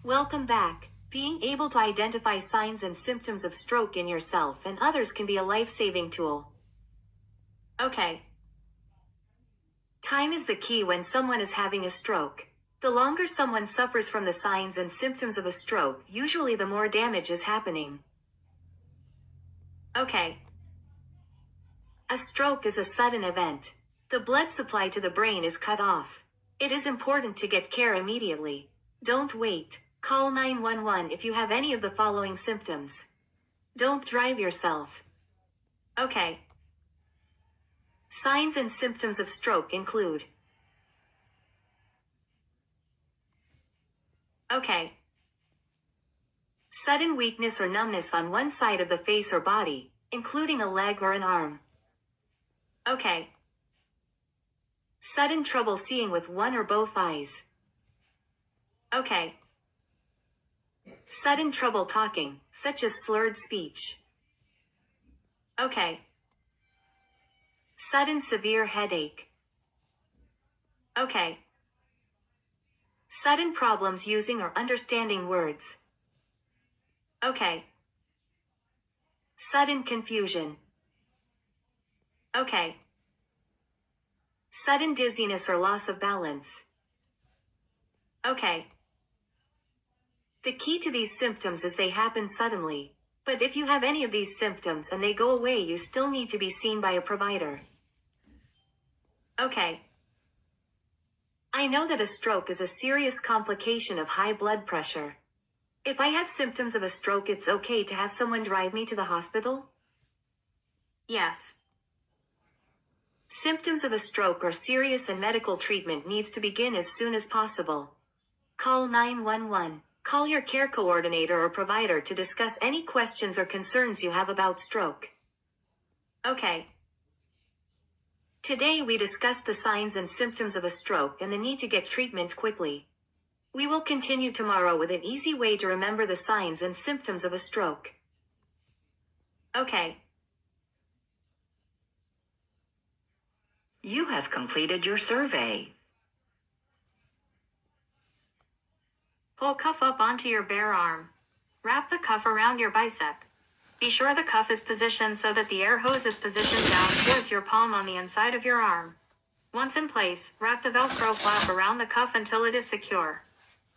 Welcome back. Being able to identify signs and symptoms of stroke in yourself and others can be a life-saving tool. Okay. Time is the key when someone is having a stroke. The longer someone suffers from the signs and symptoms of a stroke, usually the more damage is happening. Okay. A stroke is a sudden event. The blood supply to the brain is cut off. It is important to get care immediately. Don't wait. Call 911 if you have any of the following symptoms. Don't drive yourself. Okay. Signs and symptoms of stroke include. Okay. Sudden weakness or numbness on one side of the face or body, including a leg or an arm. Okay. Sudden trouble seeing with one or both eyes. Okay. Sudden trouble talking, such as slurred speech. Okay. Sudden severe headache. Okay. Sudden problems using or understanding words. Okay. Sudden confusion. Okay. Sudden dizziness or loss of balance. Okay. The key to these symptoms is they happen suddenly, but if you have any of these symptoms and they go away, you still need to be seen by a provider. Okay. I know that a stroke is a serious complication of high blood pressure. If I have symptoms of a stroke, it's okay to have someone drive me to the hospital? Yes. Symptoms of a stroke are serious and medical treatment needs to begin as soon as possible. Call 911. Call your care coordinator or provider to discuss any questions or concerns you have about stroke. Okay. Today we discussed the signs and symptoms of a stroke and the need to get treatment quickly. We will continue tomorrow with an easy way to remember the signs and symptoms of a stroke. Okay. You have completed your survey. Pull cuff up onto your bare arm. Wrap the cuff around your bicep. Be sure the cuff is positioned so that the air hose is positioned down towards your palm on the inside of your arm. Once in place, wrap the Velcro flap around the cuff until it is secure.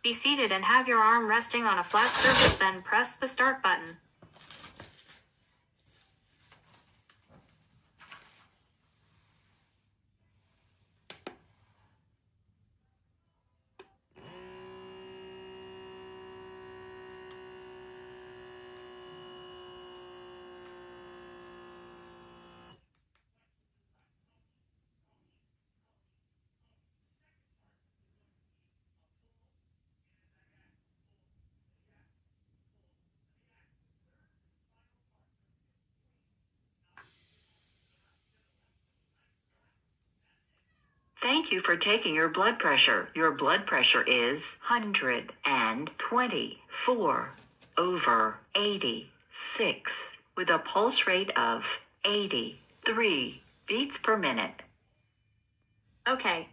Be seated and have your arm resting on a flat surface, then press the start button. Thank you for taking your blood pressure. Your blood pressure is 124/86 with a pulse rate of 83 beats per minute. Okay.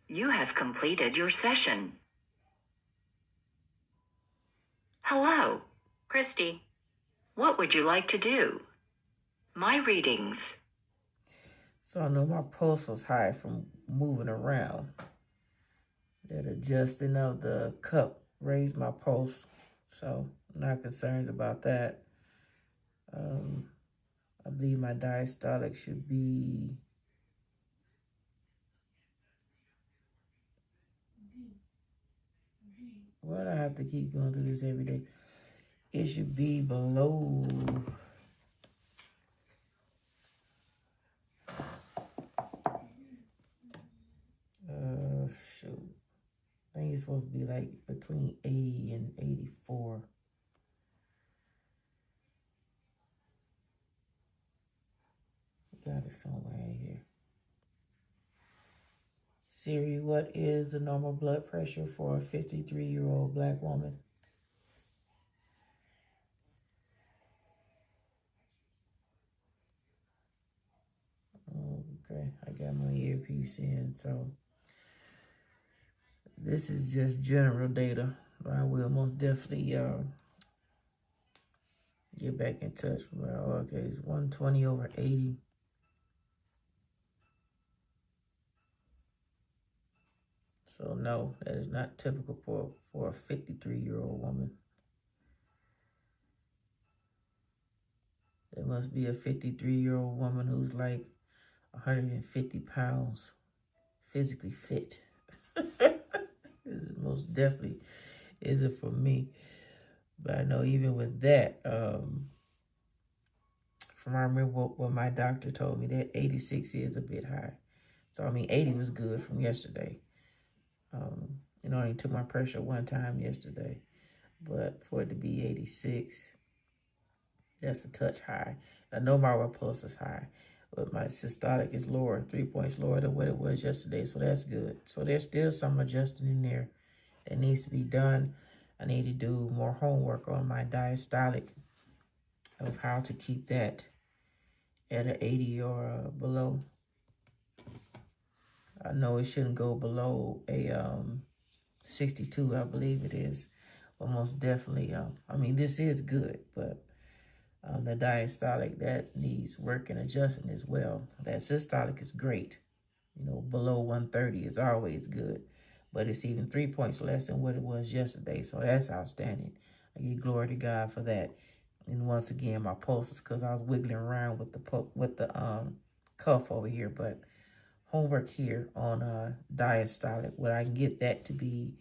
You have completed your session. Hello. Christy. What would you like to do? My readings. So I know my pulse was high from moving around. That adjusting of the cup raised my pulse, so I'm not concerned about that. I believe my diastolic should be why do I have to keep going through this every day? It should be below shoot. I think it's supposed to be like between 80 and 84. Got it somewhere in here. Siri, what is the normal blood pressure for a 53-year-old black woman? Okay, I got my earpiece in, so this is just general data. But I will most definitely get back in touch. Well, okay, it's 120/80. So no, that is not typical for a 53-year-old woman. It must be a 53-year-old woman who's like 150 pounds, physically fit. It most definitely isn't for me. But I know even with that, from I remember what my doctor told me, that 86 is a bit high. So, I mean, 80 was good from yesterday. You know, I took my pressure one time yesterday. But for it to be 86, that's a touch high. I know my pulse is high, but my systolic is lower, 3 points lower than what it was yesterday. So that's good. So there's still some adjusting in there that needs to be done. I need to do more homework on my diastolic of how to keep that at an 80 or below. I know it shouldn't go below a 62, I believe it is. But most definitely, I mean, this is good, but the diastolic, that needs work and adjusting as well. That systolic is great. You know, below 130 is always good. But it's even 3 points less than what it was yesterday. So that's outstanding. I give glory to God for that. And once again, my pulses, because I was wiggling around with the cuff over here. But homework here on diastolic, where I can get that to be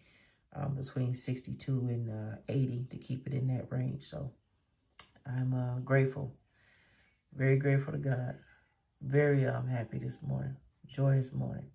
between 62 and 80 to keep it in that range. So I'm grateful, very grateful to God. Very happy this morning, joyous morning.